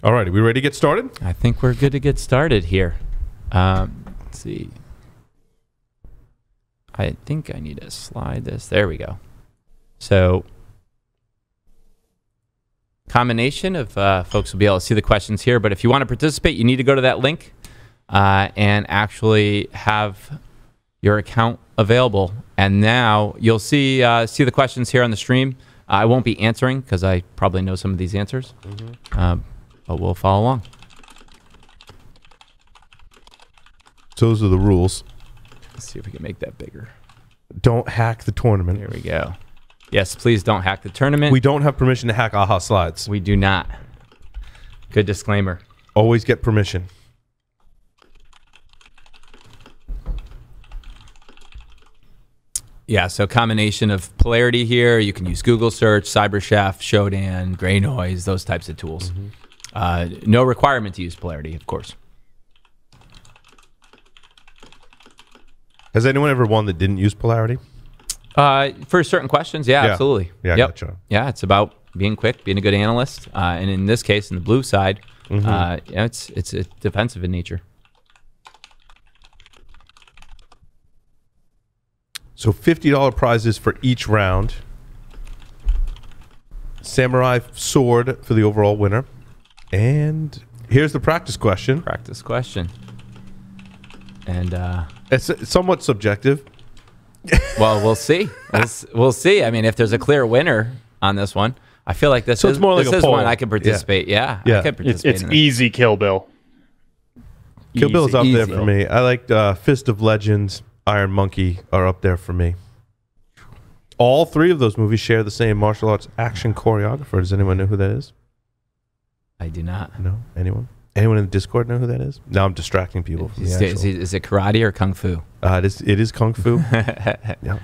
All right, are we ready to get started? I think we're good to get started here. Let's see. I think I need to slide this. There we go. So, combination of folks will be able to see the questions here, but if you want to participate, you need to go to that link and actually have your account available. And now you'll see the questions here on the stream. I won't be answering because I probably know some of these answers, but we'll follow along. So those are the rules. Let's see if we can make that bigger. Don't hack the tournament. Here we go. Yes, please don't hack the tournament. We don't have permission to hack AHA slides. We do not. Good disclaimer. Always get permission. Yeah, so combination of Polarity here. You can use Google search, CyberChef, Shodan, Gray Noise, those types of tools. No requirement to use Polarity, of course. Has anyone ever won that didn't use Polarity? For certain questions, yeah. Absolutely. Yeah, yep. gotcha. Yeah, it's about being quick, being a good analyst, and in this case, in the blue side, it's defensive in nature. So $50 prizes for each round. Samurai sword for the overall winner. And here's the practice question. Practice question. And It's somewhat subjective. well, we'll see. We'll see. I mean, if there's a clear winner on this one, I feel like this is more like this a is poll. one I can participate. Yeah. I could participate. It's easy Kill Bill. Kill Bill's up there easy. for me. I liked Fist of Legends, Iron Monkey are up there for me. All three of those movies share the same martial arts action choreographer. Does anyone know who that is? I do not. No? Anyone? Anyone in the Discord know who that is? Now I'm distracting people from the actual. Is it karate or kung fu? It is Kung Fu. Yeah.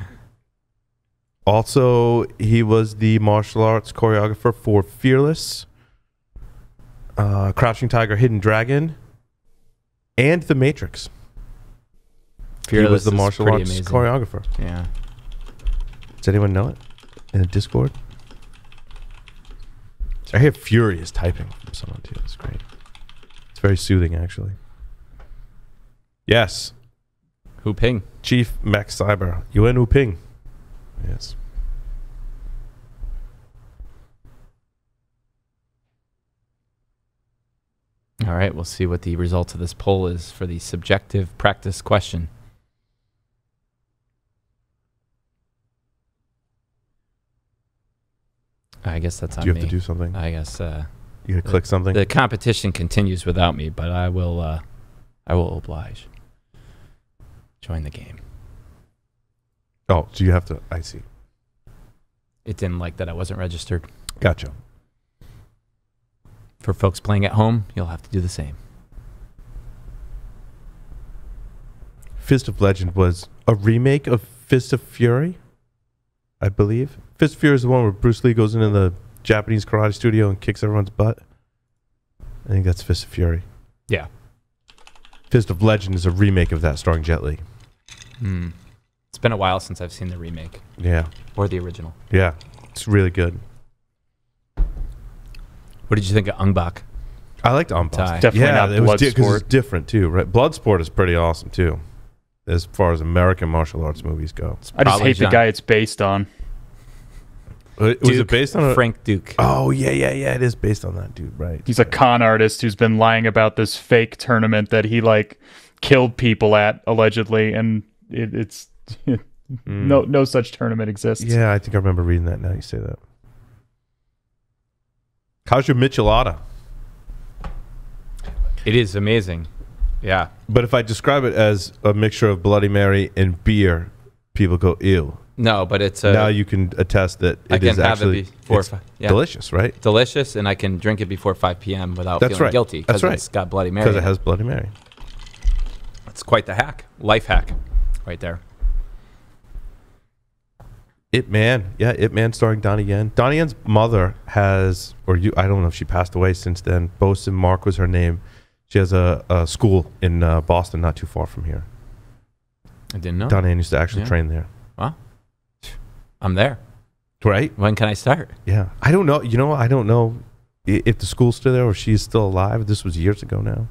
Also, he was the martial arts choreographer for Fearless, Crouching Tiger, Hidden Dragon, and The Matrix. Fearless he was the is martial pretty arts amazing. choreographer. Yeah. Does anyone know it in the Discord? I hear furious typing from someone too. It's great. It's very soothing, actually. Yes. Hu Ping. Chief Mech Cyber. Yuen Wu Ping. Yes. All right, we'll see what the result of this poll is for the subjective practice question. I guess that's on me. Do you have to do something? I guess You gotta click something? the competition continues without me, but I will oblige. Join the game. Oh, so you have to... I see. It didn't like that I wasn't registered. Gotcha. For folks playing at home, you'll have to do the same. Fist of Legend was a remake of Fist of Fury, I believe. Fist of Fury is the one where Bruce Lee goes into the Japanese karate studio and kicks everyone's butt. I think that's Fist of Fury. Yeah. Fist of Legend is a remake of that starring Jet Li. It's been a while since I've seen the remake. Yeah. Or the original. Yeah. It's really good. What did you think of Ong Bak? I liked Untitled. Definitely not it was because Bloodsport. it's different too, right? Bloodsport is pretty awesome too, as far as American martial arts movies go. I just Probably hate the guy it's based on. Was it based on Frank Duke? Oh yeah. It is based on that dude, right? He's a con artist who's been lying about this fake tournament that he killed people at allegedly, and it's no such tournament exists. Yeah, I think I remember reading that. Now you say that. How's your michelada? It is amazing. Yeah. But if I describe it as a mixture of Bloody Mary and beer, people go ew. No, but it's Now you can attest that I it can is have actually it before it's yeah. delicious, right? delicious, and I can drink it before 5 p.m. without That's feeling right. guilty That's because right. it's got Bloody Mary. Because it has Bloody Mary. It's quite the hack, life hack, right there. Ip Man, yeah, Ip Man starring Donnie Yen. Donnie Yen's mother has, I don't know if she passed away since then. Bosun Mark was her name. She has a school in Boston, not too far from here. I didn't know. Donnie Yen used to actually train there. Wow. I'm there. Right? When can I start? Yeah. I don't know. You know, I don't know if the school's still there or she's still alive. This was years ago now.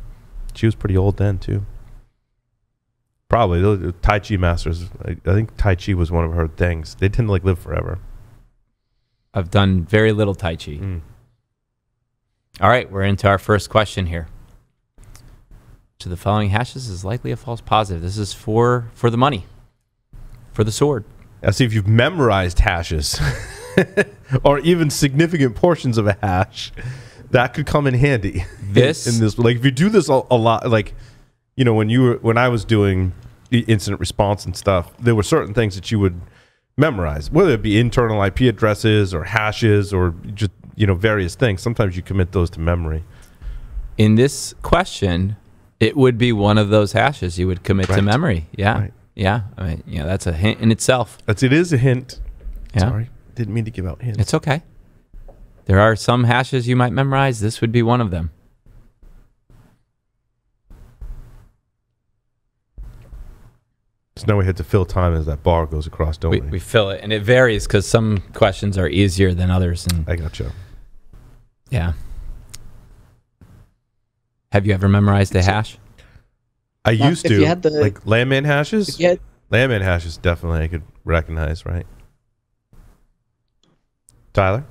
She was pretty old then too. Probably the Tai Chi masters. I think Tai Chi was one of her things. They tend to like live forever. I've done very little Tai Chi. All right, we're into our first question here. To the following hashes is likely a false positive. This is for the money, for the sword. Let's see if you've memorized hashes or even significant portions of a hash. That could come in handy. In this, like if you do this a lot, like when I was doing incident response and stuff, there were certain things that you would memorize, whether it be internal IP addresses or hashes or just various things. Sometimes you commit those to memory. In this question, it would be one of those hashes you would commit to memory. Yeah. Right. Yeah. I mean, that's a hint in itself. It is a hint. Yeah. Sorry. Didn't mean to give out hints. It's okay. There are some hashes you might memorize. This would be one of them. So now we have to fill time as that bar goes across, don't we? We fill it, and it varies because some questions are easier than others. And I gotcha. Yeah. Have you ever memorized a hash? I used to. Like landman hashes? Landman hashes, definitely I could recognize, right? Tyler?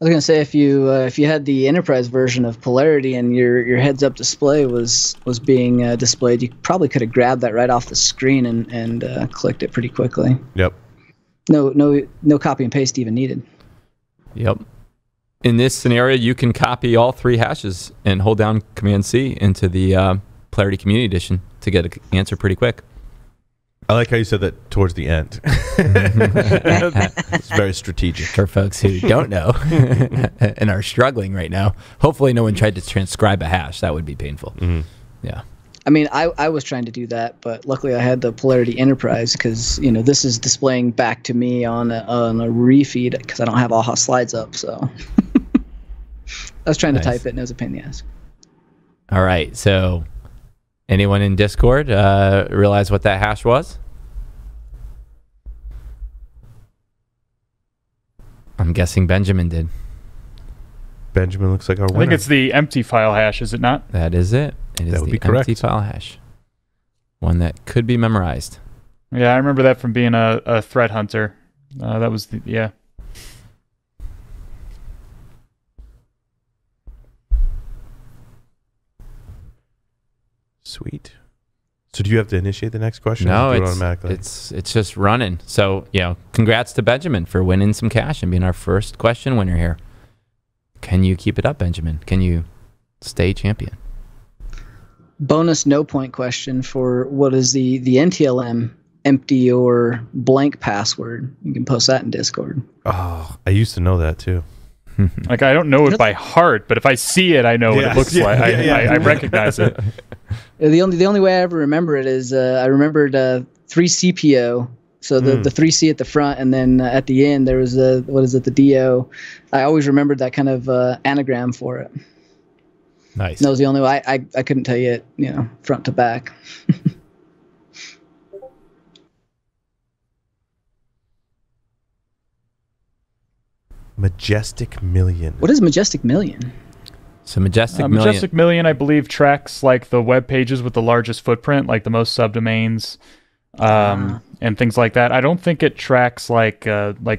I was gonna say if you had the enterprise version of Polarity and your heads-up display was being displayed, you probably could have grabbed that right off the screen and clicked it pretty quickly. Yep. No copy and paste even needed. Yep. In this scenario, you can copy all 3 hashes and hold down Command-C into the Polarity Community Edition to get an answer pretty quick. I like how you said that towards the end. It's very strategic. For folks who don't know and are struggling right now, hopefully no one tried to transcribe a hash. That would be painful. Yeah. I mean, I was trying to do that, but luckily I had the Polarity Enterprise because this is displaying back to me on a refeed because I don't have AHA slides up. So I was trying to type it and it was a pain in the ass. All right, so anyone in Discord realize what that hash was? I'm guessing Benjamin did. Benjamin looks like our winner. I think it's the empty file hash, is it not? That is it. It is the empty file hash. One that could be memorized. Yeah, I remember that from being a threat hunter. That was yeah. Sweet. So do you have to initiate the next question? No, or do it automatically? It's just running. So congrats to Benjamin for winning some cash and being our first question winner here. Can you keep it up, Benjamin? Can you stay champion? Bonus no point question for what is the NTLM empty or blank password. You can post that in Discord. Oh, I used to know that too. Like I don't know it by heart, but if I see it, I know what it looks like. I recognize it. The only way I ever remember it is I remembered 3CPO. So the 3C at the front, and then at the end there was the DO. I always remembered that kind of anagram for it. Nice. That was the only way. I couldn't tell you it, front to back. Majestic Million. What is Majestic Million? So Majestic Million. Majestic Million, I believe, tracks like the web pages with the largest footprint, like the most subdomains, and things like that. I don't think it tracks like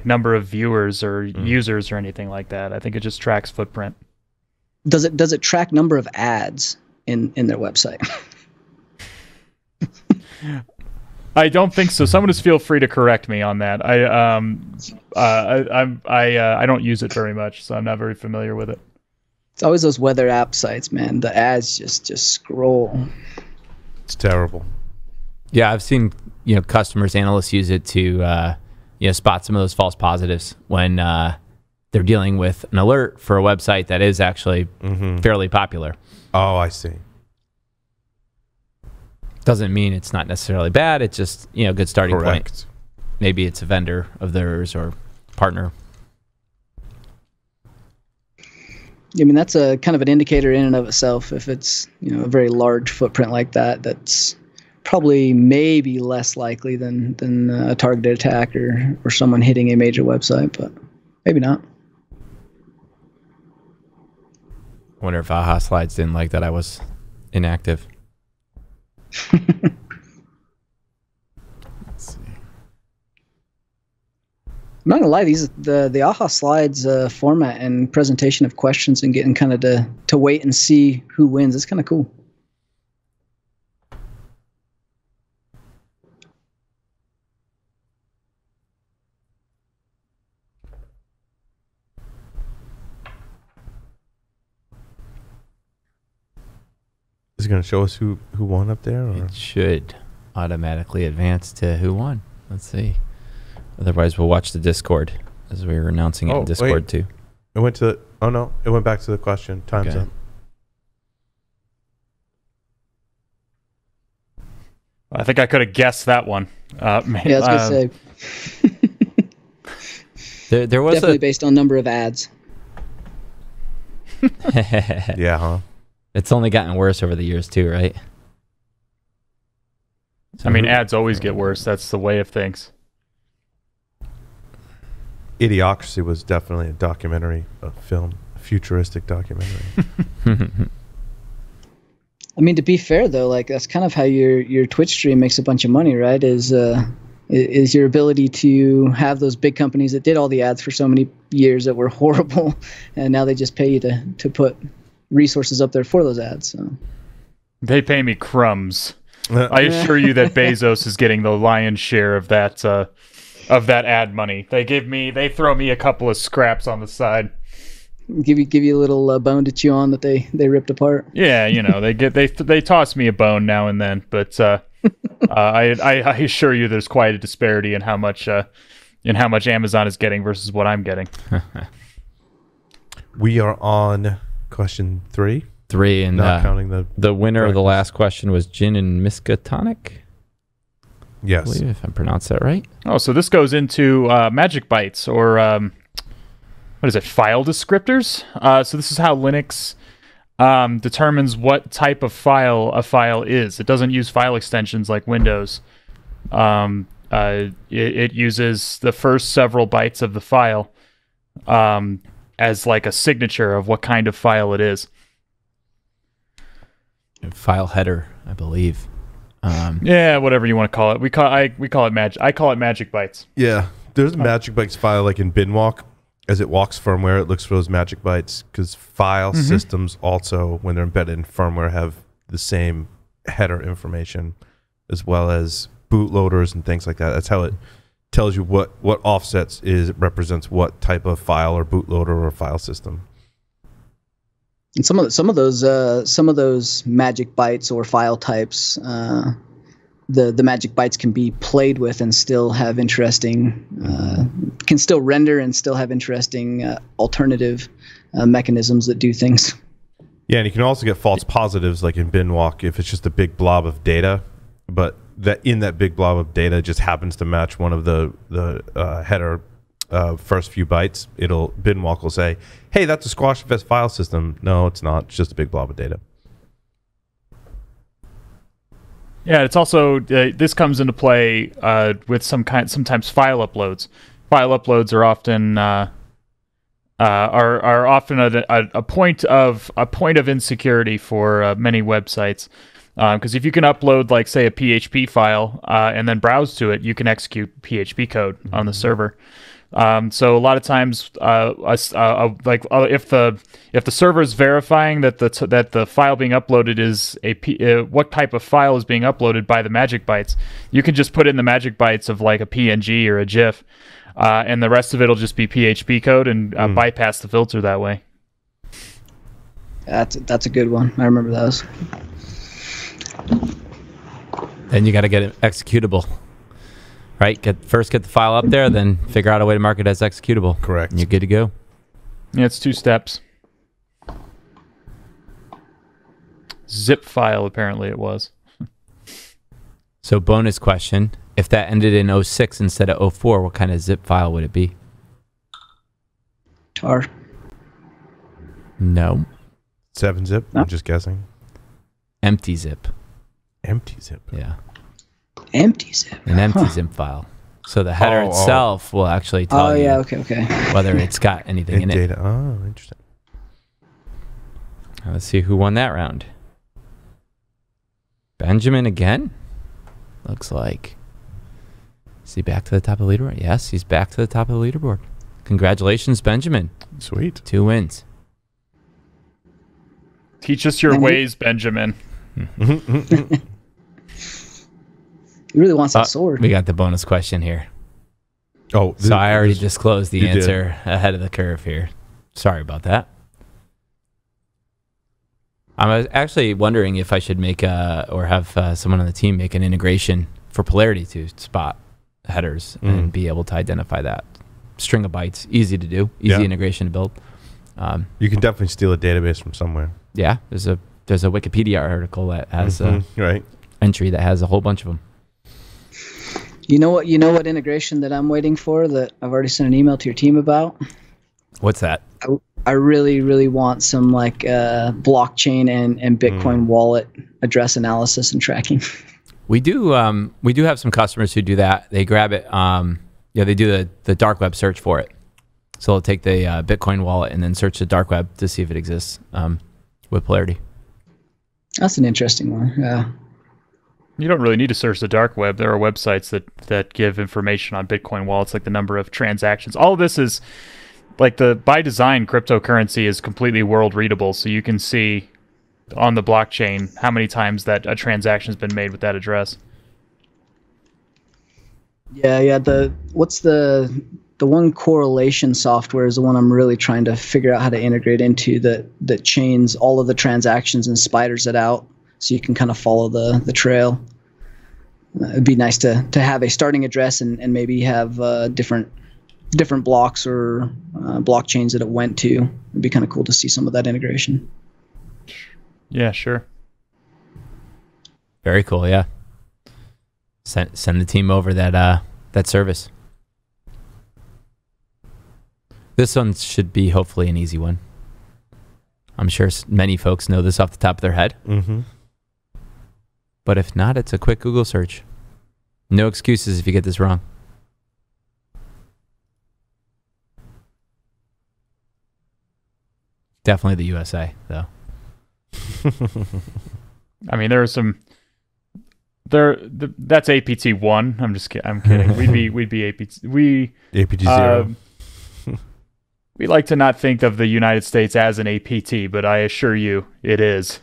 number of viewers or users or anything like that. I think it just tracks footprint. Does it track number of ads in their website? I don't think so. Someone just feel free to correct me on that. I don't use it very much, so I'm not very familiar with it. It's always those weather app sites, man. The ads just scroll. It's terrible. Yeah, I've seen customers, analysts use it to spot some of those false positives when they're dealing with an alert for a website that is actually fairly popular. Oh, I see. Doesn't mean it's not necessarily bad. It's just a good starting point. Maybe it's a vendor of theirs or partner. I mean, that's a kind of an indicator in and of itself. If it's a very large footprint like that, that's probably maybe less likely than a targeted attack or someone hitting a major website, but maybe not. I wonder if Aha Slides didn't like that I was inactive. Let's see. I'm not gonna lie, the AHA Slides format and presentation of questions and getting kind of to wait and see who wins. It's kind of cool. Is it going to show us who won up there? Or? It should automatically advance to who won. Let's see. Otherwise, we'll watch the Discord as we were announcing it in Discord too. It went to. Oh no! It went back to the question. Time's up. I think I could have guessed that one. Yeah, I was gonna say. There was definitely based on number of ads. Yeah, huh? It's only gotten worse over the years too, right? I mean, ads always get worse. That's the way of things. Idiocracy was definitely a documentary, a film, a futuristic documentary. I mean, to be fair though, like that's kind of how your Twitch stream makes a bunch of money, right? Is your ability to have those big companies that did all the ads for so many years that were horrible, and now they just pay you to put resources up there for those ads. So. They pay me crumbs. I assure you that Bezos is getting the lion's share of that ad money. They throw me a couple of scraps on the side. Give you a little bone to chew on that they ripped apart. Yeah, they toss me a bone now and then, but I assure you there's quite a disparity in how much Amazon is getting versus what I'm getting. We are on question 3. 3, and not counting the winner of the last question was Gin and Miskatonic. Yes, I believe, if I pronounced that right. Oh, so this goes into magic bytes, or what is it? File descriptors. So this is how Linux determines what type of file a file is. It doesn't use file extensions like Windows. It uses the first several bytes of the file as like a signature of what kind of file it is. File header, I believe. Yeah, whatever you want to call it. I call it magic bytes. Yeah, there's a magic bytes file like in binwalk. As it walks firmware, it looks for those magic bytes because file systems also, when they're embedded in firmware, have the same header information as well as bootloaders and things like that. That's how it tells you what offsets represents what type of file or bootloader or file system. And some of those magic bytes or file types, the magic bytes can be played with and still have interesting, can still render and still have interesting alternative mechanisms that do things. Yeah, and you can also get false positives like in binwalk if it's just a big blob of data, but that in that big blob of data just happens to match one of the header first few bytes. Binwalk will say, hey, that's a squashfest file system. No, it's not. It's just a big blob of data. Yeah, it's also this comes into play with sometimes file uploads. File uploads are often a point of insecurity for many websites, because if you can upload, like, say, a PHP file and then browse to it, you can execute PHP code on the server. So a lot of times, if the server is verifying that the file being uploaded is what type of file is being uploaded by the magic bytes, you can just put in the magic bytes of like a PNG or a GIF, and the rest of it will just be PHP code and bypass the filter that way. That's a good one. I remember those. Then you got to get it executable. Right? First get the file up there, then figure out a way to mark it as executable. Correct. And you're good to go. Yeah, it's 2 steps. Zip file, apparently it was. So bonus question, if that ended in 06 instead of 04, what kind of zip file would it be? Tar. No. 7-zip? No. I'm just guessing. Empty zip. Empty zip. Yeah. Empty zip. An empty zip file. So the header itself will actually tell you okay. whether it's got anything in data. it. Oh, interesting. Let's see who won that round. Benjamin again? Looks like. Is he back to the top of the leaderboard? Yes, he's back to the top of the leaderboard. Congratulations, Benjamin. Sweet. 2 wins. Teach us your ways, Benjamin. He really wants that sword. We got the bonus question here. Oh, So I already disclosed the You did. answer ahead of the curve here. Sorry about that. I was actually wondering if I should make or have someone on the team make an integration for Polarity to spot headers and be able to identify that. String of bytes, easy to do, easy integration to build. You can definitely steal a database from somewhere. Yeah, there's a Wikipedia article that has right. entry that has a whole bunch of them. You know what integration that I'm waiting for that I've already sent an email to your team about? What's that? I really, really want some like blockchain and Bitcoin wallet address analysis and tracking. We do have some customers who do that. They grab it. They do the dark web search for it. So they'll take the Bitcoin wallet and then search the dark web to see if it exists with Polarity. That's an interesting one. Yeah. You don't really need to search the dark web. There are websites that give information on Bitcoin wallets, like the number of transactions. All of this is like by design, cryptocurrency is completely world readable, so you can see on the blockchain how many times that a transaction has been made with that address. Yeah. What's the one correlation software is the one I'm really trying to figure out how to integrate into that chains all of the transactions and spiders it out so you can kind of follow the trail. It'd be nice to have a starting address and maybe have different blocks or blockchains that it went to. It'd be kind of cool to see some of that integration. Yeah, sure. Very cool. Yeah. Send the team over that service. This one should be hopefully an easy one. I'm sure many folks know this off the top of their head. Mm-hmm. But if not, it's a quick Google search. No excuses if you get this wrong. Definitely the USA, though. I mean, there are some. That's APT 1. I'm kidding. We'd be APT. APT 0. We like to not think of the United States as an APT, but I assure you, it is.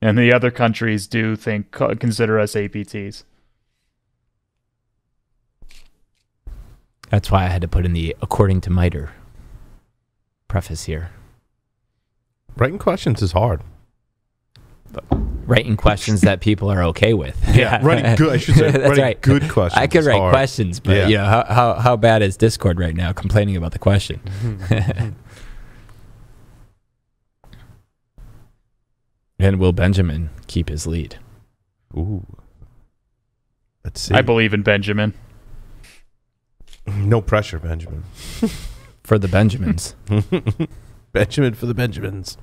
And the other countries do consider us APTs. That's why I had to put in the according to MITRE preface here. Writing questions is hard. But writing questions that people are okay with. Yeah, writing good. I should say That's writing right. good questions. I could write hard. questions, but how bad is Discord right now complaining about the question? And will Benjamin keep his lead? Ooh. Let's see. I believe in Benjamin. No pressure, Benjamin. For the Benjamins. Benjamin for the Benjamins.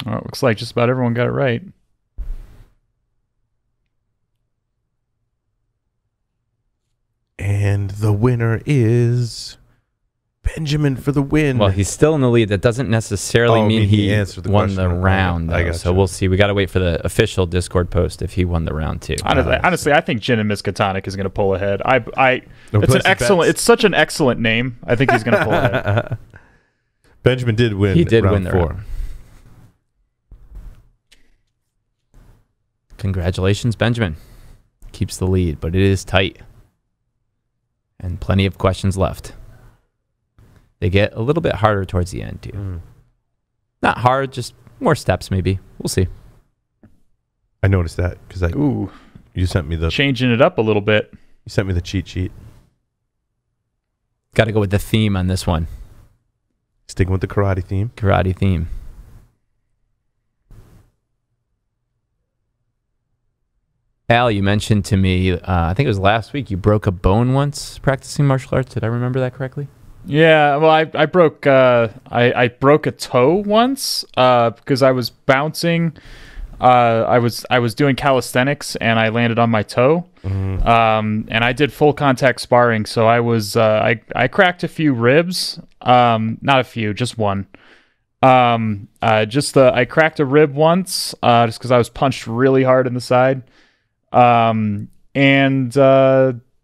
Oh, it looks like just about everyone got it right. And the winner is Benjamin for the win. Well, he's still in the lead. That doesn't necessarily mean he answered the won question. the round. I Though. gotcha. So we'll see. We got to wait for the official Discord post if he won the round too. Honestly, I think Jin and Miskatonic is going to pull ahead. No It's an pussy excellent. bets. It's such an excellent name. I think he's going to pull ahead. Benjamin did win. He did round win the 4. round. Congratulations, Benjamin. Keeps the lead, but it is tight. And plenty of questions left. They get a little bit harder towards the end, too. Not hard, just more steps, maybe. We'll see. I noticed that because you sent me the Changing it up a little bit. you sent me the cheat sheet. Got to go with the theme on this one. Sticking with the karate theme. Karate theme. Al, you mentioned to me, I think it was last week, you broke a bone once practicing martial arts. Did I remember that correctly? Yeah, well, I broke I broke a toe once because I was bouncing. I was doing calisthenics and I landed on my toe. And I did full contact sparring, so I was I cracked a few ribs. Not a few, just one. I cracked a rib once, just because I was punched really hard in the side.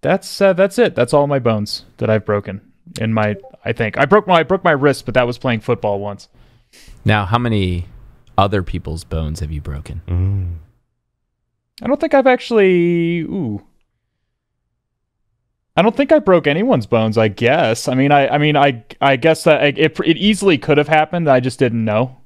That's it. That's all my bones that I've broken in my. I think I broke my wrist, but that was playing football once. Now, how many other people's bones have you broken? I don't think I've actually. I don't think I broke anyone's bones. I guess. I guess that it easily could have happened. I just didn't know.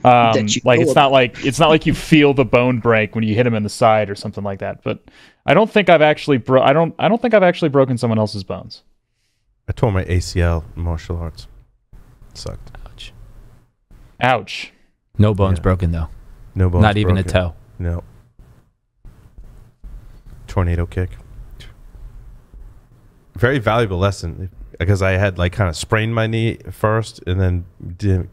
It's not like you feel the bone break when you hit him in the side or something like that. But I don't think I've actually I don't think I've actually broken someone else's bones. I tore my ACL in martial arts. It sucked. Ouch. No bones broken though. No bones. Not even broken. a toe. No. Tornado kick. Very valuable lesson, because I had kind of sprained my knee first, and then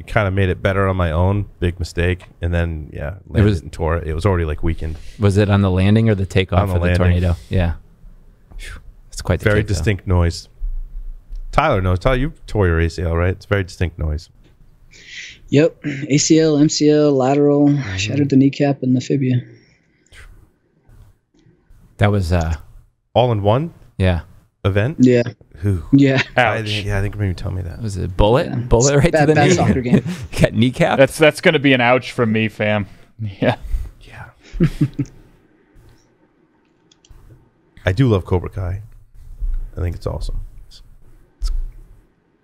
kind of made it better on my own. Big mistake, and then landed and tore it. It was already weakened. Was it on the landing or the takeoff of the tornado? Yeah, it's quite the very distinct noise. Tyler knows. Tyler, you tore your ACL, right? It's a very distinct noise. Yep, ACL, MCL, lateral, shattered the kneecap and the fibula. That was all in one. Yeah. Event? Yeah. Who? Yeah. I think maybe tell me that. Was it bullet? Yeah. Bullet right to the knee? Soccer game. Got kneecap? That's going to be an ouch from me, fam. Yeah. Yeah. I do love Cobra Kai. I think it's awesome. It's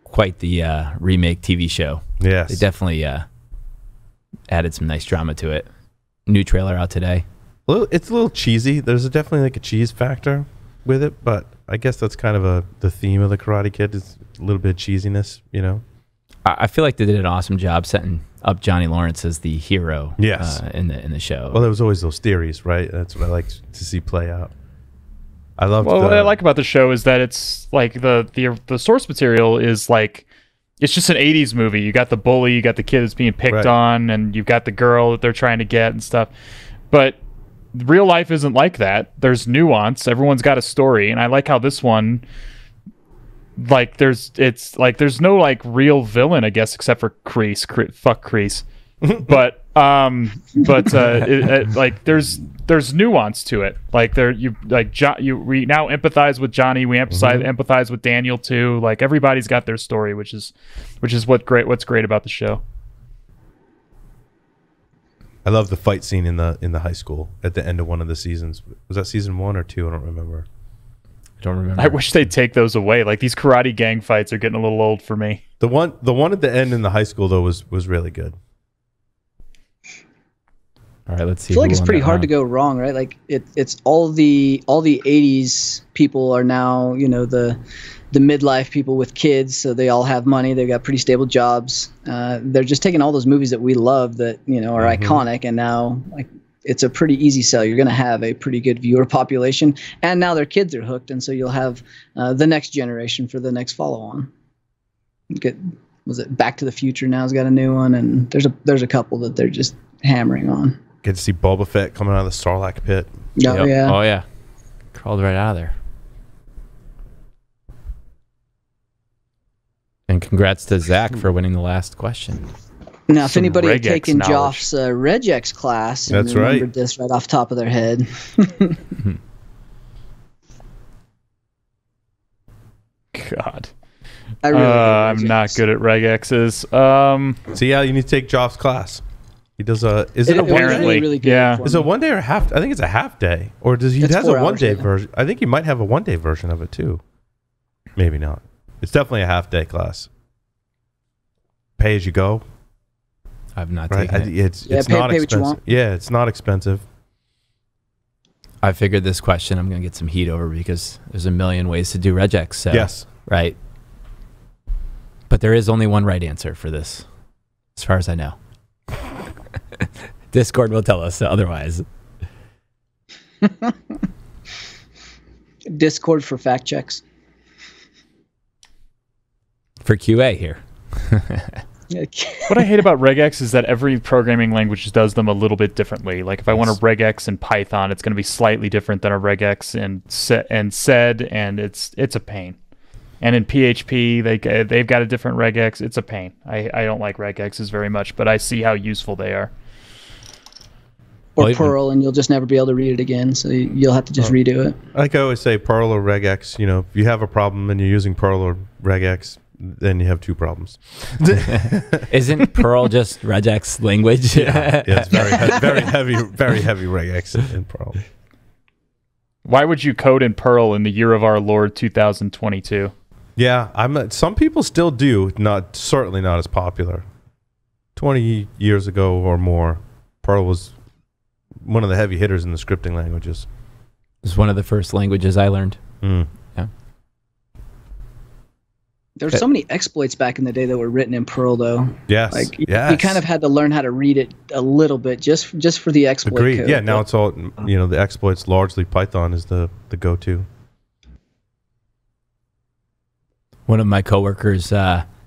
quite the remake TV show. Yes. They definitely added some nice drama to it. New trailer out today. It's a little cheesy. There's definitely a cheese factor with it, but I guess that's kind of the theme of the Karate Kid, is a little bit of cheesiness, I feel like they did an awesome job setting up Johnny Lawrence as the hero. Yes. In the show. Well, there was always those theories, right? That's what I like to see play out. I love. What I like about the show is that it's the source material is it's just an 80s movie. You got the bully, you got the kid that's being picked on, and you've got the girl that they're trying to get and stuff. But real life isn't like that. There's nuance. Everyone's got a story, and I like how this one, there's no real villain, I guess, except for Kreese. Fuck Kreese. but there's nuance to it. We now empathize with Johnny. We empathize with Daniel too. Everybody's got their story, which is what's great about the show. I love the fight scene in the high school at the end of one of the seasons. Was that season 1 or 2? I don't remember. I wish they'd take those away. These karate gang fights are getting a little old for me. The one at the end in the high school though was really good. All right, let's see. I feel it's pretty hard to go wrong, right? It's all the 80s people are now, the midlife people with kids, so they all have money. They've got pretty stable jobs. They're just taking all those movies that we love that are iconic, and now it's a pretty easy sell. You're going to have a pretty good viewer population, and now their kids are hooked, and so you'll have the next generation for the next follow-on. Was it Back to the Future now's got a new one, and there's a couple that they're just hammering on. Get to see Boba Fett coming out of the Sarlacc pit. Oh, yeah. Oh, yeah. Crawled right out of there. And congrats to Zach for winning the last question. Now, if anybody had taken Joff's regex class and remembered this right off the top of their head. God. I'm not good at regexes. So yeah, you need to take Joff's class. He does is it a apparently really yeah. Is it a 1 day or a half? I think it's a half day. Or does he has a 1 day version? I think he might have a 1 day version of it too. Maybe not. It's definitely a half day class. Pay as you go. I've not taken it. It's not expensive. Yeah, it's not expensive. I figured this question I'm going to get some heat over because there's a million ways to do regex. So, yes. Right. But there is only one right answer for this, as far as I know. Discord will tell us otherwise. Discord for fact checks. For QA here. What I hate about regex is that every programming language does them a little bit differently. If I want a regex in Python, it's going to be slightly different than a regex in sed, and it's a pain. And in PHP, they've got a different regex. It's a pain. I don't like regexes very much, but I see how useful they are. Or Perl, and you'll just never be able to read it again, so you'll have to just redo it. Like I always say, Perl or regex. If you have a problem and you're using Perl or regex, then you have two problems. Isn't Perl just regex language? Yeah, it's very heavy regex in Perl. Why would you code in Perl in the year of our Lord 2022? Yeah, some people still do. Certainly not as popular. 20 years ago or more, Perl was one of the heavy hitters in the scripting languages. It was one of the first languages I learned. Mm. Yeah. There's so many exploits back in the day that were written in Perl, though. Yes. You kind of had to learn how to read it a little bit just for the exploit Agreed. code. Yeah, now it's all, the exploits, largely Python is the go-to. One of my coworkers,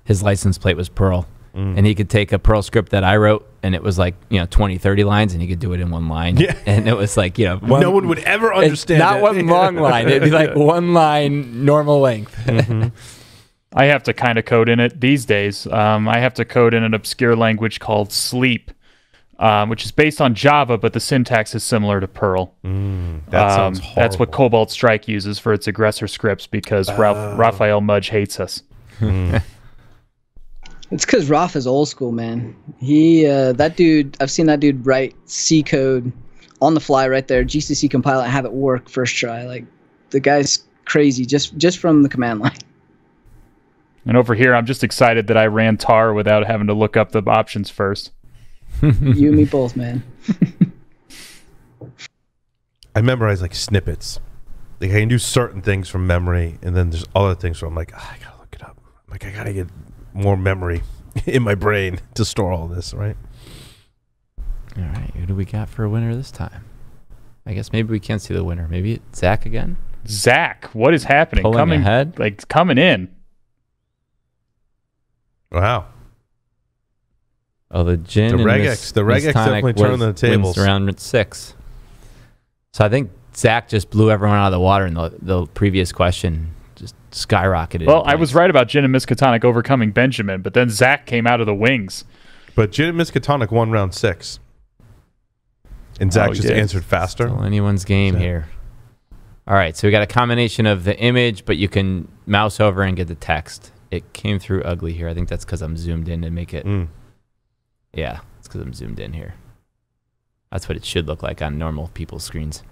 his license plate was Perl. And he could take a Perl script that I wrote, and it was like 20, 30 lines, and he could do it in one line. Yeah. And it was like no one would ever understand. Not one long line. It'd be like one line, normal length. Mm-hmm. I have to kind of code in it these days. I have to code in an obscure language called Sleep, which is based on Java, but the syntax is similar to Perl. That sounds horrible. That's what Cobalt Strike uses for its aggressor scripts because Raphael Mudge hates us. It's because Raph is old school, man. That dude, I've seen that dude write C code on the fly right there, GCC compile it, and have it work first try. Like, the guy's crazy just from the command line. And over here, I'm just excited that I ran tar without having to look up the options first. You and me both, man. I memorize like snippets. Like I can do certain things from memory, and then there's other things where I'm like, I gotta look it up. Like I gotta get more memory in my brain to store all this, right? All right, who do we got for a winner this time? I guess maybe we can't see the winner. Maybe it's Zach again? Zach, what is happening? Pulling ahead? Like, coming in. Wow. Oh, the gin The regex definitely turned the tables. Around 6. So I think Zach just blew everyone out of the water in the previous question. Just skyrocketed. Well, I was right about Jin and Miskatonic overcoming Benjamin, but then Zach came out of the wings. But Jin and Miskatonic won round 6. And Zach just answered faster. Still anyone's game here. All right, so we got a combination of the image, but you can mouse over and get the text. It came through ugly here. I think that's because I'm zoomed in to make it. Yeah, it's because I'm zoomed in here. That's what it should look like on normal people's screens.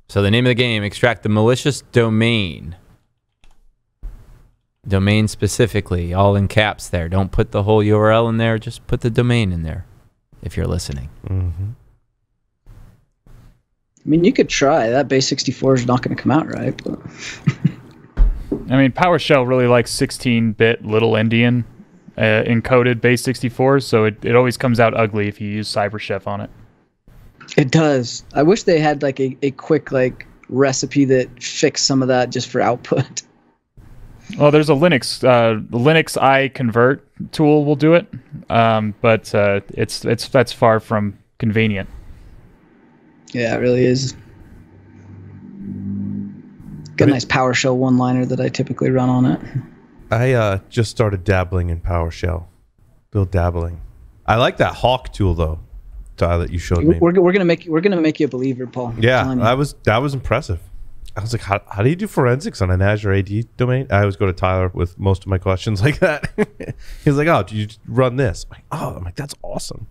So the name of the game, extract the malicious domain. Domain specifically, all in caps there. Don't put the whole URL in there. Just put the domain in there if you're listening. I mean, you could try. That base 64 is not going to come out right. But I mean, PowerShell really likes 16-bit little endian encoded base 64, so it always comes out ugly if you use CyberChef on it. It does. I wish they had like a quick like recipe that fixed some of that just for output. Well, there's a Linux I convert tool will do it, but that's far from convenient. Yeah, it really is. Got a nice PowerShell one-liner that I typically run on it. I just started dabbling in PowerShell. Still dabbling. I like that Hawk tool though, Tyler, that you showed me. We're gonna make you a believer, Paul. Yeah, that was impressive. I was like, how do you do forensics on an Azure AD domain? I always go to Tyler with most of my questions like that. He's like, oh, do you run this? I'm like, that's awesome.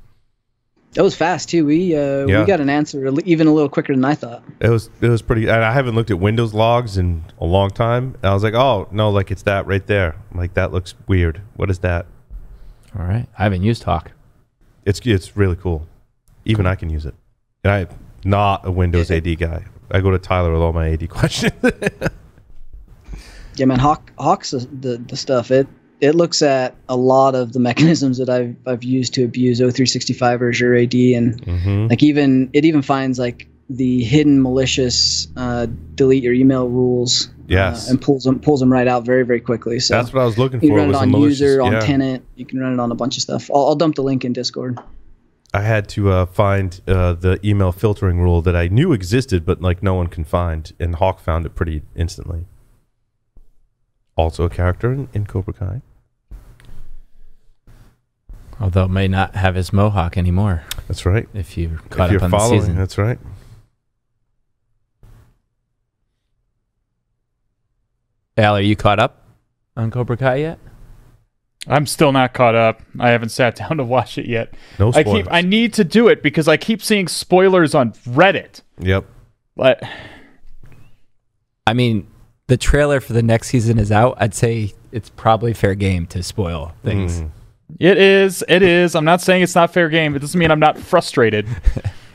That was fast too. We got an answer even a little quicker than I thought. It was pretty. I haven't looked at Windows logs in a long time. And I was like, oh no, like it's that right there. I'm like, that looks weird. What is that? All right, I haven't used Hawk. It's really cool. Even I can use it. And I'm not a Windows AD guy. I go to Tyler with all my AD questions. Yeah, man, Hawk's the stuff. It looks at a lot of the mechanisms that I've used to abuse O365 or Azure AD, and like it even finds like the hidden malicious delete your email rules. Yes, and pulls them right out very, very quickly. So that's what I was looking for. You can run it on user, on tenant. You can run it on a bunch of stuff. I'll dump the link in Discord. I had to find the email filtering rule that I knew existed, but like no one can find, and Hawk found it pretty instantly. Also a character in Cobra Kai. Although may not have his mohawk anymore. That's right. If you caught up on following, the season. that's right. Al, are you caught up on Cobra Kai yet? I'm still not caught up. I haven't sat down to watch it yet. No spoilers. I need to do it because I keep seeing spoilers on Reddit. Yep. But I mean, the trailer for the next season is out. I'd say it's probably fair game to spoil things. It is. I'm not saying it's not fair game. It doesn't mean I'm not frustrated.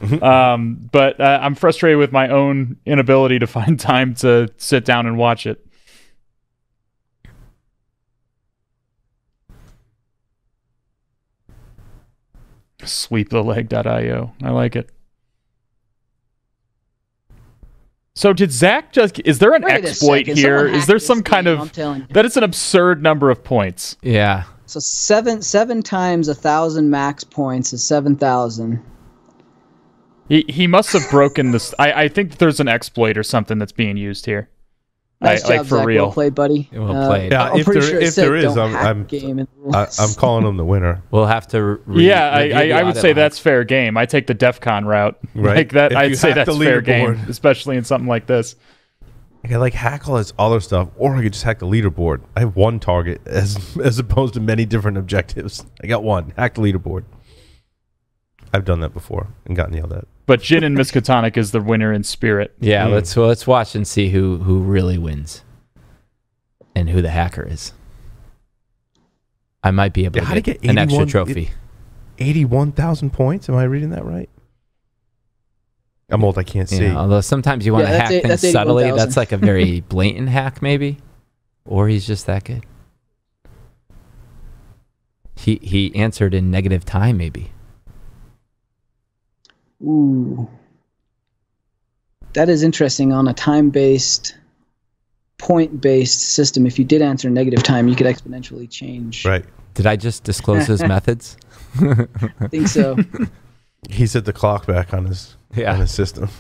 But I'm frustrated with my own inability to find time to sit down and watch it. Sweeptheleg.io. I like it. So did Zach just... Is there an exploit here? Is there some kind of... That is an absurd number of points. Yeah. So seven times 1,000 max points is 7,000. He must have broken this... I think there's an exploit or something that's being used here. Nice job, like for Zach. real. Well played, buddy. Well played. Yeah, I'm pretty sure if there is, I'm calling him the winner. We'll have to. I would say that's fair game. I take the DEF CON route. Right. Like that. If I'd you say hack that's the fair leaderboard. game, especially in something like this. I could like hack all this other stuff, or I could just hack the leaderboard. I have one target as opposed to many different objectives. I got one. Hack the leaderboard. I've done that before and gotten yelled at. But Jin and Miskatonic is the winner in spirit. Yeah, let's watch and see who really wins. And who the hacker is. I might be able to get an extra trophy. 81,000 points? Am I reading that right? I'm old, I can't see. Although sometimes you want to hack things subtly. That's like a very blatant hack, maybe. Or he's just that good. He answered in negative time, maybe. Ooh. That is interesting. On a time-based... point-based system, if you did answer negative time, you could exponentially change. Right. Did I just disclose his methods? I think so. He set the clock back on his system.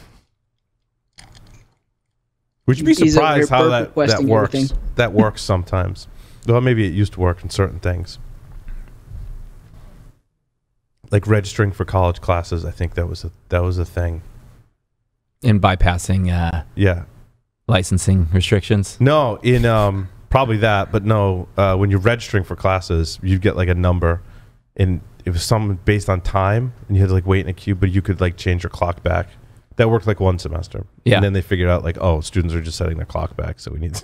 Would you be surprised how that works? Everything. That works sometimes. Well, maybe it used to work in certain things. Like registering for college classes, I think that was a thing. In bypassing licensing restrictions? No, in probably that, but no. When you're registering for classes, you get like a number, and it was something based on time, and you had to like wait in a queue, but you could like change your clock back. That worked like one semester. Yeah. And then they figured out like, oh, students are just setting their clock back, so we need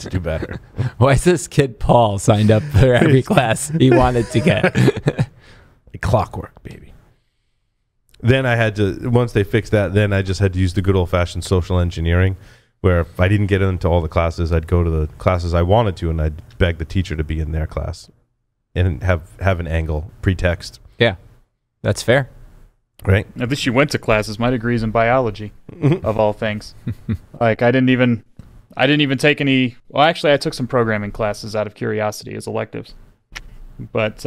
to do better. Why is this kid Paul signed up for every class he wanted to get? Like clockwork, baby. Then I had to, once they fixed that, then I just had to use the good old-fashioned social engineering, where if I didn't get into all the classes, I'd go to the classes I wanted to, and I'd beg the teacher to be in their class and have an angle, pretext. Yeah, that's fair. Right? At least you went to classes. My degree's in biology, of all things. Like, I didn't even take any... Well, actually, I took some programming classes out of curiosity as electives. But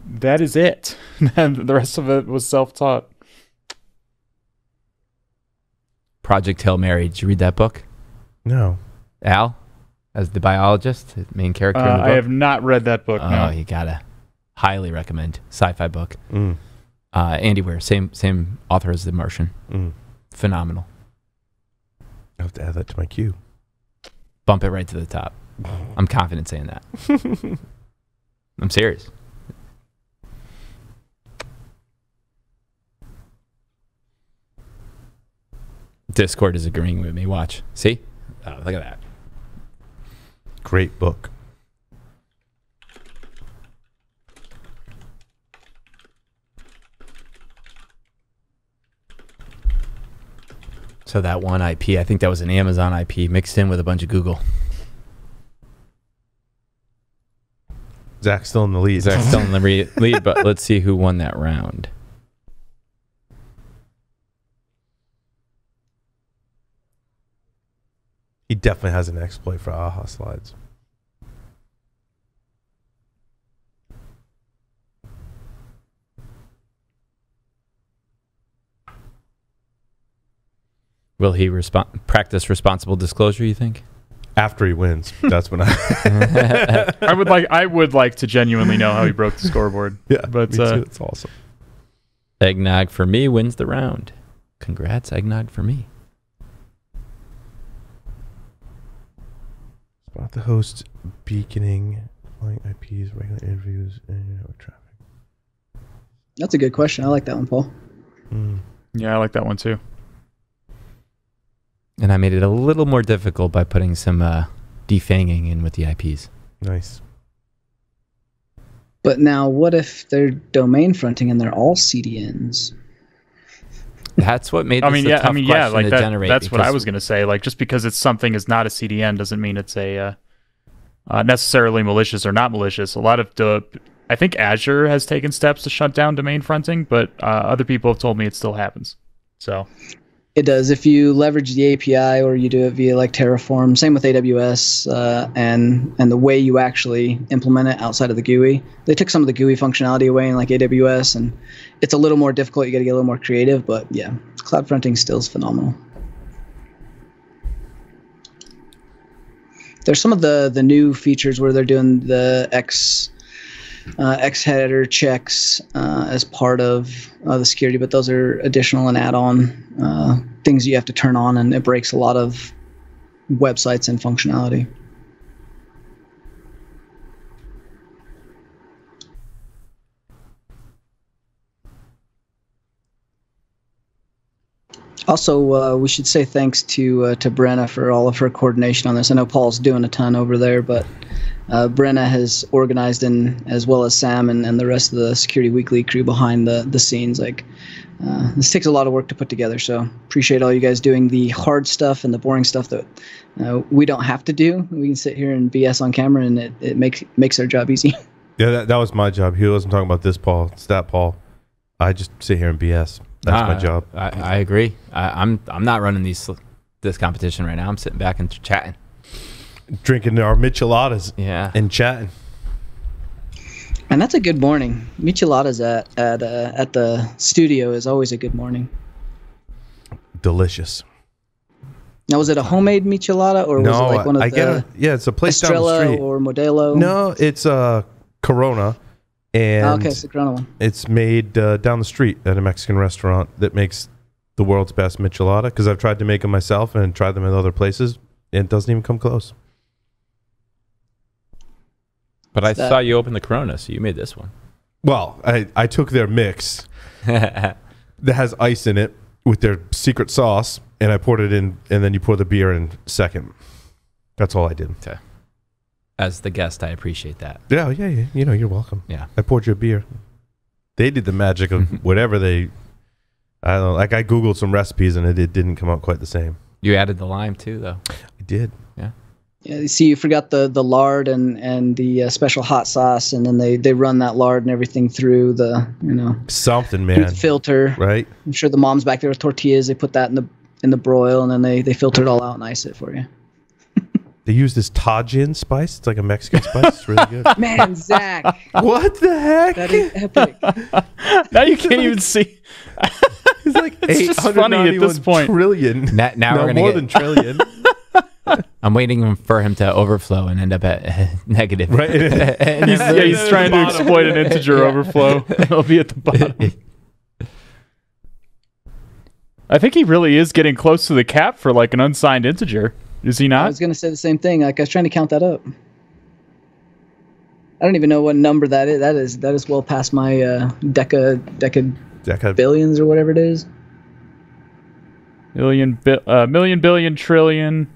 that is it. And the rest of it was self-taught. Project Hail Mary. Did you read that book? No. Al, as the biologist, the main character in the book? I have not read that book, no. Oh, you gotta. Highly recommend. Sci-fi book. Andy Weir, same author as The Martian. Phenomenal. I have to add that to my queue. Bump it right to the top. I'm confident saying that. I'm serious. Discord is agreeing with me. Watch. See? Oh, look at that. Great book. So that one IP, I think that was an Amazon IP mixed in with a bunch of Google. Zach's still in the lead. Zach's still in the lead, but let's see who won that round. He definitely has an exploit for AHA slides. Will he practice responsible disclosure, you think? After he wins, that's when I. I would like to genuinely know how he broke the scoreboard. Yeah, but me too. It's awesome. Eggnog for me wins the round. Congrats, eggnog for me. Spot the host beaconing, flying IPs, regular interviews, and network traffic. That's a good question. I like that one, Paul. Yeah, I like that one too. And I made it a little more difficult by putting some defanging in with the IPs. Nice. But now, what if they're domain fronting and they're all CDNs? That's what made this a tough question to generate. That's what I was going to say. Like, just because it's something is not a CDN doesn't mean it's a necessarily malicious or not malicious. A lot of I think Azure has taken steps to shut down domain fronting, but other people have told me it still happens. So it does. If you leverage the API or you do it via like Terraform, same with AWS, and the way you actually implement it outside of the GUI. They took some of the GUI functionality away in like AWS, and it's a little more difficult. You got to get a little more creative, but yeah, cloud fronting still is phenomenal. There's some of the new features where they're doing the X header checks as part of the security, but those are additional and add-on things you have to turn on, and it breaks a lot of websites and functionality. Also, we should say thanks to Brenna for all of her coordination on this. I know Paul's doing a ton over there, but Brenna has organized, as well as Sam and the rest of the Security Weekly crew behind the scenes. Like, this takes a lot of work to put together, so appreciate all you guys doing the hard stuff and the boring stuff that we don't have to do. We can sit here and BS on camera, and it makes our job easy. Yeah, that was my job. He wasn't talking about this Paul. It's that Paul. I just sit here and BS. That's my job. I agree. I'm not running this competition right now. I'm sitting back and chatting, drinking our micheladas, and chatting. And that's a good morning. Micheladas at the studio is always a good morning. Delicious. Now, was it a homemade michelada, or was it like one of it's a place Estrella down the street. Or Modelo? No, it's Corona. And it's the Corona one. It's made down the street at a Mexican restaurant that makes the world's best michelada, because I've tried to make them myself and tried them at other places, and it doesn't even come close. But I saw you open the Corona, so you made this one. Well, I took their mix that has ice in it with their secret sauce, and I poured it in, and then you pour the beer in second. That's all I did. Okay. As the guest, I appreciate that. Yeah. You know, you're welcome. Yeah. I poured you a beer. They did the magic of whatever I don't know. Like, I Googled some recipes, and it didn't come out quite the same. You added the lime too, though. I did. Yeah. Yeah. You see, you forgot the lard and the special hot sauce, and then they run that lard and everything through the something, man. through the filter. Right. I'm sure the mom's back there with tortillas. They put that in the broil, and then they filter it all out and ice it for you. They use this Tajin spice. It's like a Mexican spice. It's really good. Man, Zach. What the heck? That is epic. Now you can't even see. It's like It's just funny at this point. Trillion. Now we're gonna more than trillion. I'm waiting for him to overflow and end up at negative. Right. He's trying to exploit an integer overflow. It'll be at the bottom. I think he really is getting close to the cap for like an unsigned integer. Is he not? I was going to say the same thing. Like, I was trying to count that up. I don't even know what number that is. That is well past my deca billions or whatever it is. Million, billion, trillion.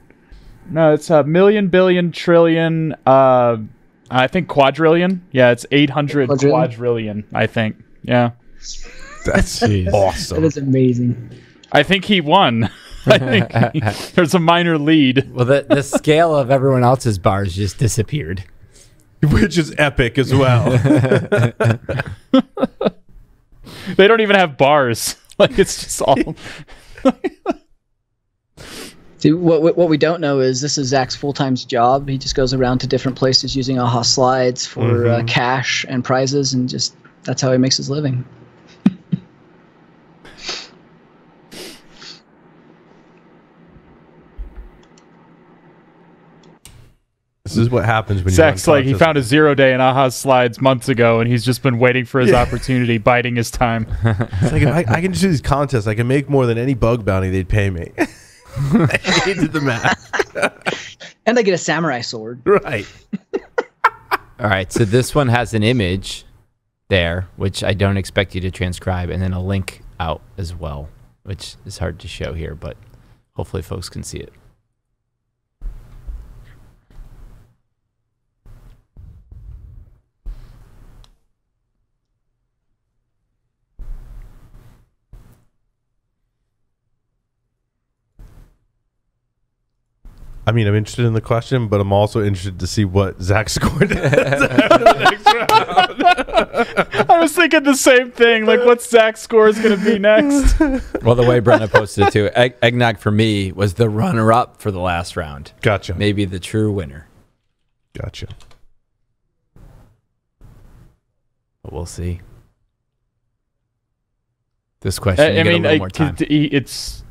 No, it's a million, billion, trillion. I think quadrillion. Yeah, it's 800 quadrillion, I think. Yeah. That's awesome. That is amazing. I think he won. I think there's a minor lead. Well, the scale of everyone else's bars just disappeared. Which is epic as well. They don't even have bars. Like, it's just all... See, what we don't know is this is Zach's full-time job. He just goes around to different places using AHA slides for cash and prizes, and just that's how he makes his living. This is what happens when Zach's like, he found a 0-day in Aha Slides months ago, and he's just been waiting for his opportunity, biding his time. It's like, if I can just do these contests, I can make more than any bug bounty they'd pay me. He did the math. And I get a samurai sword. Right. All right, so this one has an image there, which I don't expect you to transcribe, and then a link out as well, which is hard to show here, but hopefully folks can see it. I mean, I'm interested in the question, but I'm also interested to see what Zach scored the next round. I was thinking the same thing. Like, what's Zach's score is going to be next? Well, the way Brenna posted it too, Eggnog for me was the runner-up for the last round. Gotcha. Maybe the true winner. Gotcha. But we'll see. This question, you get a little more time. It's...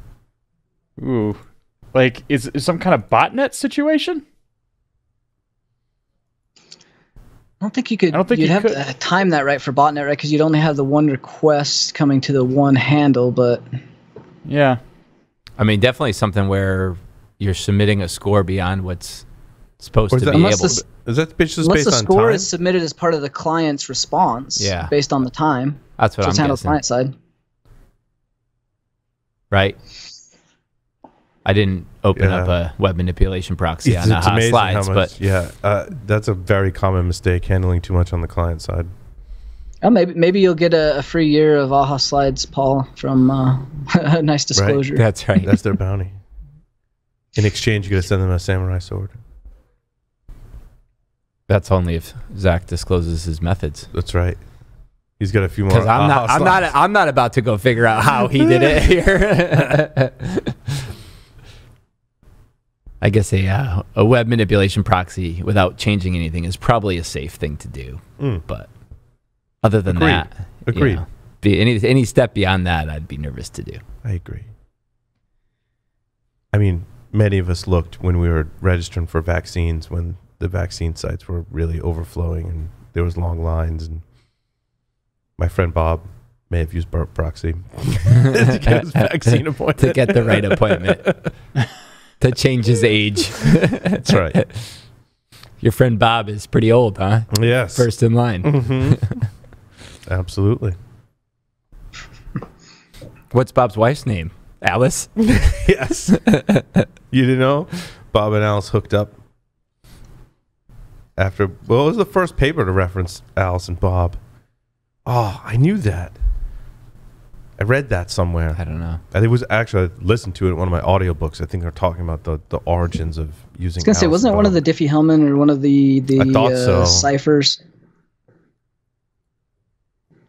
Ooh... Like, is some kind of botnet situation? I don't think you could. I don't think you'd you have could. to time that right for botnet, right? Because you'd only have the one request coming to the one handle, but Yeah. I mean, definitely something where you're submitting a score beyond what's supposed to be able unless to. Is that just unless based the on score time? is submitted as part of the client's response, Yeah. based on the time. That's what So it's I'm handled guessing. client side. Right? I didn't open up a web manipulation proxy on Aha amazing Slides, how much, that's a very common mistake, handling too much on the client side. Oh, maybe you'll get a free year of Aha Slides, Paul, from a nice disclosure. but that's right. That's their bounty. In exchange, you got to send them a samurai sword. That's only if Zach discloses his methods. That's right. He's got a few more. Because I'm not about to go figure out how he did it here. I guess a web manipulation proxy without changing anything is probably a safe thing to do. But other than that, Agreed. Any step beyond that, I'd be nervous to do. I agree. I mean, many of us looked when we were registering for vaccines when the vaccine sites were really overflowing and there was long lines. And my friend Bob may have used Burp Proxy to get his vaccine appointment. To get the right appointment. To change his age. That's right. Your friend Bob is pretty old, huh? Yes. First in line. Mm-hmm. Absolutely. What's Bob's wife's name? Alice? Yes. You didn't know? Bob and Alice hooked up after, well, it was the first paper to reference Alice and Bob. Oh, I knew that. I read that somewhere. I don't know. I think it was actually, I listened to it in one of my audiobooks. I think they're talking about the origins of using. I was gonna say, wasn't it one of the Diffie-Hellman or one of the I thought so. ciphers?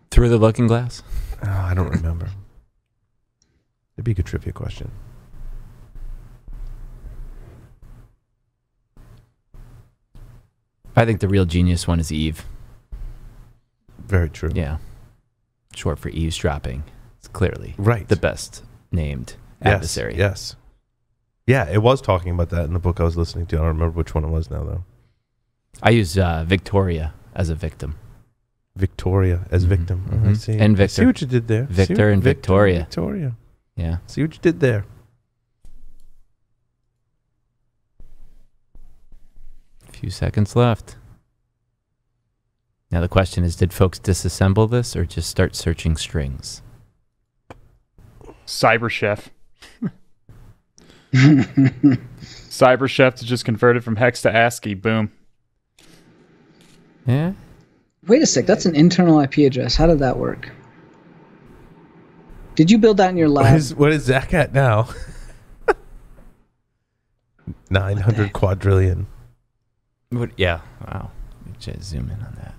Through the Looking Glass? Oh, I don't remember. It'd be a good trivia question. I think the real genius one is Eve. Very true. Yeah. Short for eavesdropping. It's clearly Right. the best named adversary. Yes. Yeah, it was talking about that in the book I was listening to. I don't remember which one it was now, though. I use Victoria as a victim. Victoria as victim. Mhm. I see. And I see Victor. what you did there. Victor and Victoria. Victoria. Yeah. See what you did there. A few seconds left. Now the question is, did folks disassemble this or just start searching strings? CyberChef. CyberChef to just convert it from hex to ASCII. Boom. Yeah. Wait a sec, that's an internal IP address. How did that work? Did you build that in your lab? What is Zach at now? 900 quadrillion. Yeah. Wow. Let me just zoom in on that.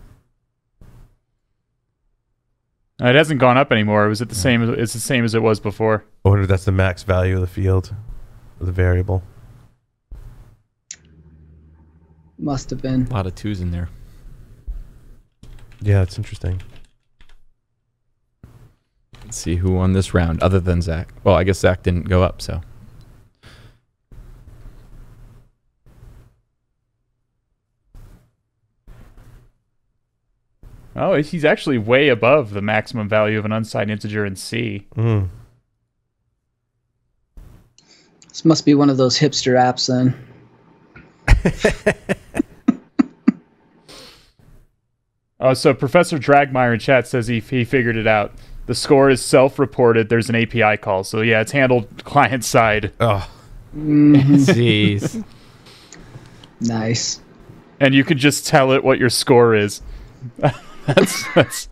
It hasn't gone up anymore. It was at the same. It's the same as it was before. I wonder if that's the max value of the field, of the variable. Must have been. A lot of twos in there. Yeah, it's interesting. Let's see who won this round other than Zach. Well, I guess Zach didn't go up, so. Oh, he's actually way above the maximum value of an unsigned integer in C. Mm. This must be one of those hipster apps then. Oh, so Professor Dragmeyer in chat says he figured it out. The score is self-reported. There's an API call. So yeah, it's handled client side. Oh. Jeez. Nice. And you can just tell it what your score is. that's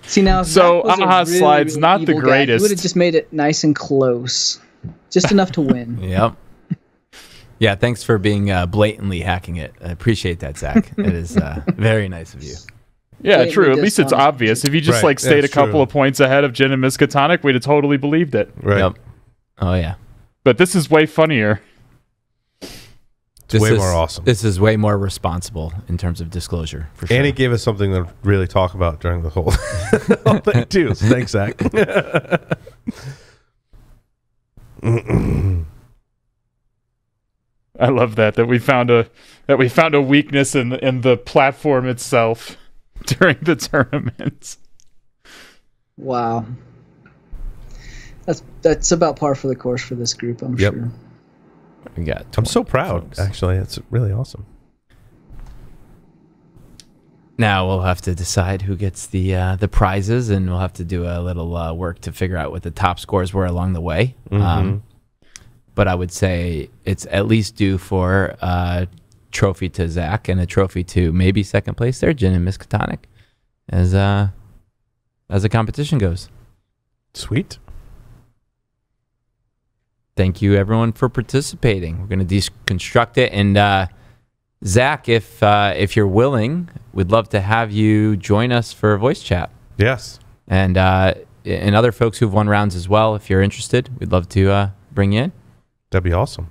See now, if so Zach was a AHA really, slides really not the evil guy, greatest. He would have just made it nice and close, just enough to win. Yep. Yeah, thanks for being blatantly hacking it. I appreciate that, Zach. It is very nice of you. Yeah, Blatantly true. At least it's dishonest. obvious. If you just Right, like stayed a that's couple true. of points ahead of Jin and Miskatonic, we'd have totally believed it. Right. Yep. Oh yeah. But this is way funnier. It's way more awesome. This is way more responsible in terms of disclosure, for sure. And he gave us something to really talk about during the whole thing too. So thanks, Zach. I love that we found a weakness in the platform itself during the tournaments. Wow. That's about par for the course for this group, I'm Yep. sure. We got I'm so 20 proud. folks. Actually, it's really awesome. Now we'll have to decide who gets the prizes, and we'll have to do a little work to figure out what the top scores were along the way. Mhm. But I would say it's at least due for a trophy to Zach and a trophy to maybe second place there, Jin and Miskatonic, as the competition goes. Sweet. Thank you, everyone, for participating. We're going to deconstruct it. And Zach, if you're willing, we'd love to have you join us for a voice chat. Yes. And other folks who've won rounds as well, if you're interested, we'd love to bring you in. That'd be awesome.